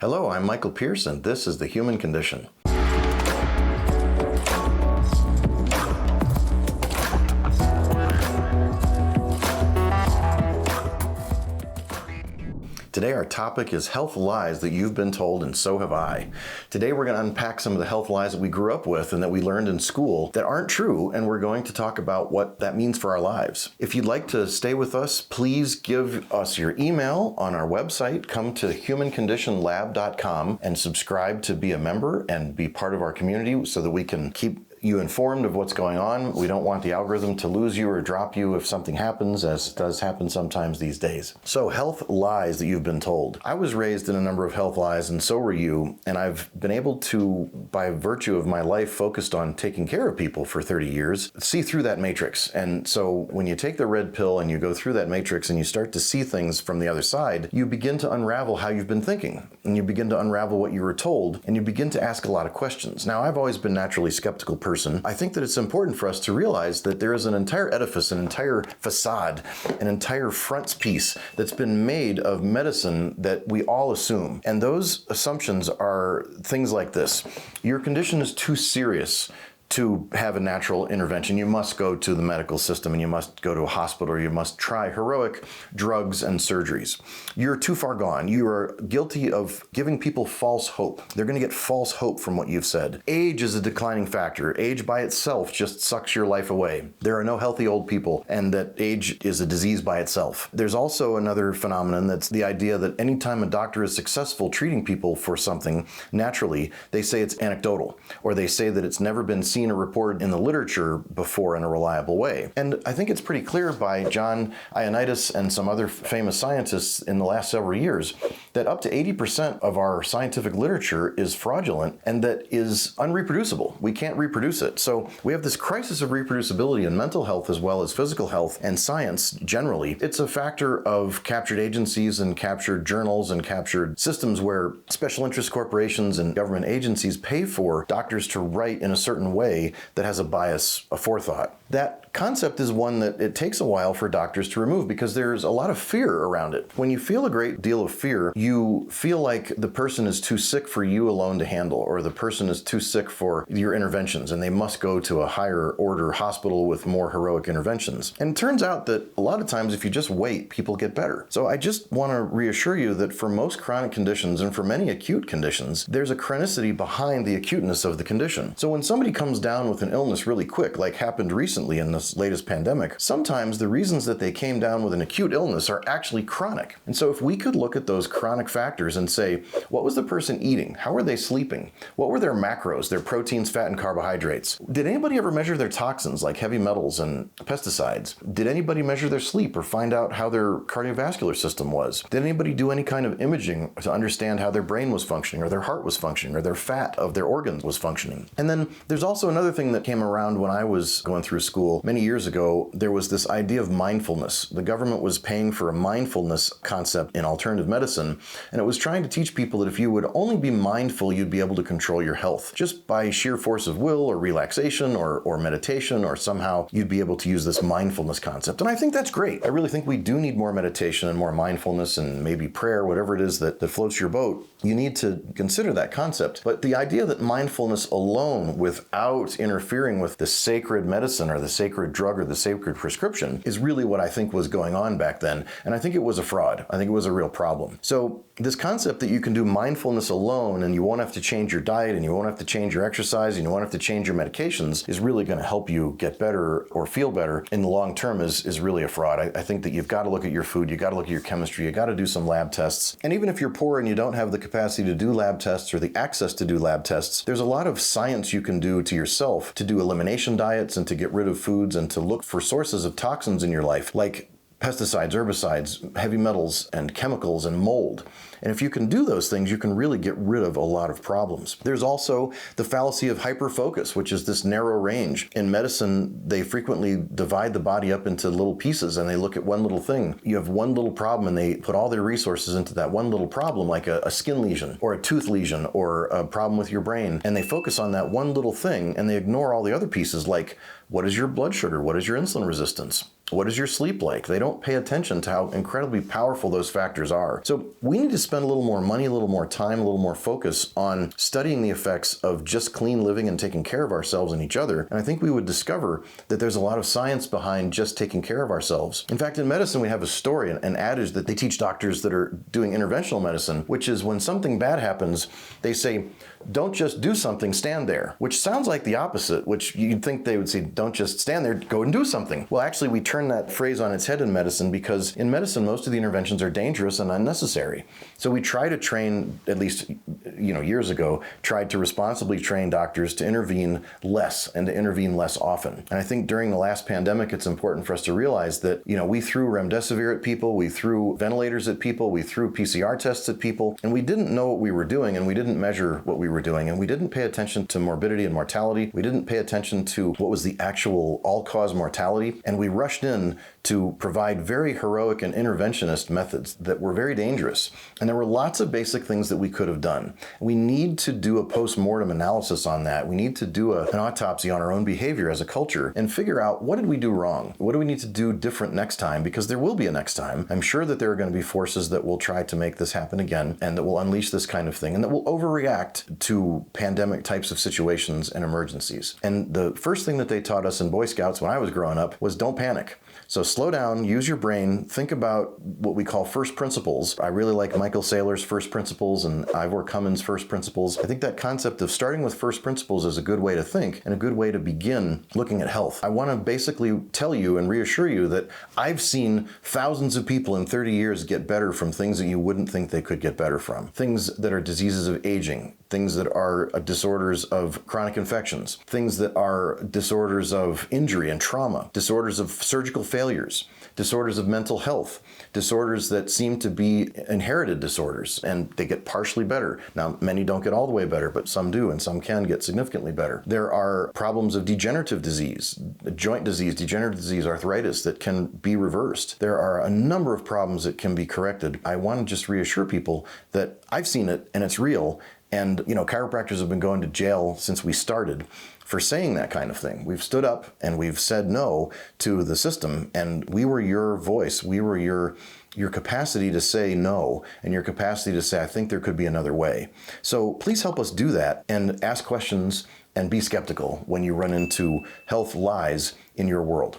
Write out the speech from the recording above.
Hello, I'm Michael Pierce, and this is The Human Condition. Today our topic is health lies that you've been told, and so have I. Today we're going to unpack some of the health lies that we grew up with and that we learned in school that aren't true, and we're going to talk about what that means for our lives. If you'd like to stay with us, please give us your email on our website. Come to humanconditionlab.com and subscribe to be a member and be part of our community so that we can keep you informed of what's going on. We don't want the algorithm to lose you or drop you if something happens, as does happen sometimes these days. So, health lies that you've been told. I was raised in a number of health lies, and so were you, and I've been able to, by virtue of my life focused on taking care of people for 30 years, see through that matrix. And so when you take the red pill and you go through that matrix and you start to see things from the other side, you begin to unravel how you've been thinking, and you begin to unravel what you were told, and you begin to ask a lot of questions. Now, I've always been a naturally skeptical person. I think that it's important for us to realize that there is an entire edifice, an entire facade, an entire frontispiece that's been made of medicine that we all assume. And those assumptions are things like this. Your condition is too serious to have a natural intervention. You must go to the medical system, and you must go to a hospital, or you must try heroic drugs and surgeries. You're too far gone. You are guilty of giving people false hope. They're going to get false hope from what you've said. Age is a declining factor. Age by itself just sucks your life away. There are no healthy old people, and that age is a disease by itself. There's also another phenomenon that's the idea that anytime a doctor is successful treating people for something naturally, they say it's anecdotal, or they say that it's never been seen or reported in the literature before in a reliable way. And I think it's pretty clear by John Ioannidis and some other famous scientists in the last several years that up to 80% of our scientific literature is fraudulent and that is unreproducible. We can't reproduce it. So we have this crisis of reproducibility in mental health as well as physical health and science generally. It's a factor of captured agencies and captured journals and captured systems where special interest corporations and government agencies pay for doctors to write in a certain way that has a bias, a forethought. That concept is one that it takes a while for doctors to remove because there's a lot of fear around it. When you feel a great deal of fear, you feel like the person is too sick for you alone to handle, or the person is too sick for your interventions and they must go to a higher order hospital with more heroic interventions. And it turns out that a lot of times if you just wait, people get better. So I just want to reassure you that for most chronic conditions and for many acute conditions, there's a chronicity behind the acuteness of the condition. So when somebody comes down with an illness really quick, like happened recently in this latest pandemic, sometimes the reasons that they came down with an acute illness are actually chronic. And so if we could look at those chronic factors and say, what was the person eating? How were they sleeping? What were their macros, their proteins, fat, and carbohydrates? Did anybody ever measure their toxins like heavy metals and pesticides? Did anybody measure their sleep or find out how their cardiovascular system was? Did anybody do any kind of imaging to understand how their brain was functioning, or their heart was functioning, or their fat of their organs was functioning? And then there's also another thing that came around when I was going through school many years ago. There was this idea of mindfulness. The government was paying for a mindfulness concept in alternative medicine, and it was trying to teach people that if you would only be mindful, you'd be able to control your health just by sheer force of will or relaxation or meditation, or somehow you'd be able to use this mindfulness concept. And I think that's great. I really think we do need more meditation and more mindfulness and maybe prayer, whatever it is that floats your boat. You need to consider that concept. But the idea that mindfulness alone, without interfering with the sacred medicine or the sacred drug or the sacred prescription, is really what I think was going on back then. And I think it was a fraud. I think it was a real problem. So this concept that you can do mindfulness alone and you won't have to change your diet and you won't have to change your exercise and you won't have to change your medications is really going to help you get better or feel better in the long term is really a fraud. I think that you've got to look at your food, you've got to look at your chemistry, you've got to do some lab tests. And even if you're poor and you don't have the capacity to do lab tests or the access to do lab tests, there's a lot of science you can do to yourself to do elimination diets and to get rid of foods and to look for sources of toxins in your life, like pesticides, herbicides, heavy metals, and chemicals, and mold. And if you can do those things, you can really get rid of a lot of problems. There's also the fallacy of hyperfocus, which is this narrow range. In medicine, they frequently divide the body up into little pieces and they look at one little thing. You have one little problem and they put all their resources into that one little problem, like a skin lesion or a tooth lesion or a problem with your brain. And they focus on that one little thing and they ignore all the other pieces, like what is your blood sugar? What is your insulin resistance? What is your sleep like? They don't pay attention to how incredibly powerful those factors are. So we need to spend a little more money, a little more time, a little more focus on studying the effects of just clean living and taking care of ourselves and each other. And I think we would discover that there's a lot of science behind just taking care of ourselves. In fact, in medicine, we have a story, an adage that they teach doctors that are doing interventional medicine, which is when something bad happens, they say, don't just do something, stand there, which sounds like the opposite, which you'd think they would say, don't just stand there, go and do something. Well, actually, we turn that phrase on its head in medicine, because in medicine, most of the interventions are dangerous and unnecessary. So we try to train, at least years ago, tried to responsibly train doctors to intervene less and to intervene less often. And I think during the last pandemic, it's important for us to realize that, we threw remdesivir at people, we threw ventilators at people, we threw PCR tests at people, and we didn't know what we were doing, and we didn't measure what we were doing, and we didn't pay attention to morbidity and mortality. We didn't pay attention to what was the actual all-cause mortality, and we rushed in to provide very heroic and interventionist methods that were very dangerous. And there were lots of basic things that we could have done. We need to do a post-mortem analysis on that. We need to do an autopsy on our own behavior as a culture and figure out, what did we do wrong? What do we need to do different next time? Because there will be a next time. I'm sure that there are going to be forces that will try to make this happen again, and that will unleash this kind of thing, and that will overreact to pandemic types of situations and emergencies. And the first thing that they taught us in Boy Scouts when I was growing up was, don't panic. So slow down, use your brain, think about what we call first principles. I really like Michael Saylor's first principles and Ivor Cummins' first principles. I think that concept of starting with first principles is a good way to think and a good way to begin looking at health. I want to basically tell you and reassure you that I've seen thousands of people in 30 years get better from things that you wouldn't think they could get better from. Things that are diseases of aging, things that are disorders of chronic infections, things that are disorders of injury and trauma, disorders of surgical failures, disorders of mental health, disorders that seem to be inherited disorders, and they get partially better. Now, many don't get all the way better, but some do, and some can get significantly better. There are problems of degenerative disease, joint disease, degenerative disease, arthritis that can be reversed. There are a number of problems that can be corrected. I want to just reassure people that I've seen it and it's real. And, chiropractors have been going to jail since we started for saying that kind of thing. We've stood up and we've said no to the system, and we were your voice. We were your capacity to say no, and your capacity to say, I think there could be another way. So please help us do that and ask questions and be skeptical when you run into health lies in your world.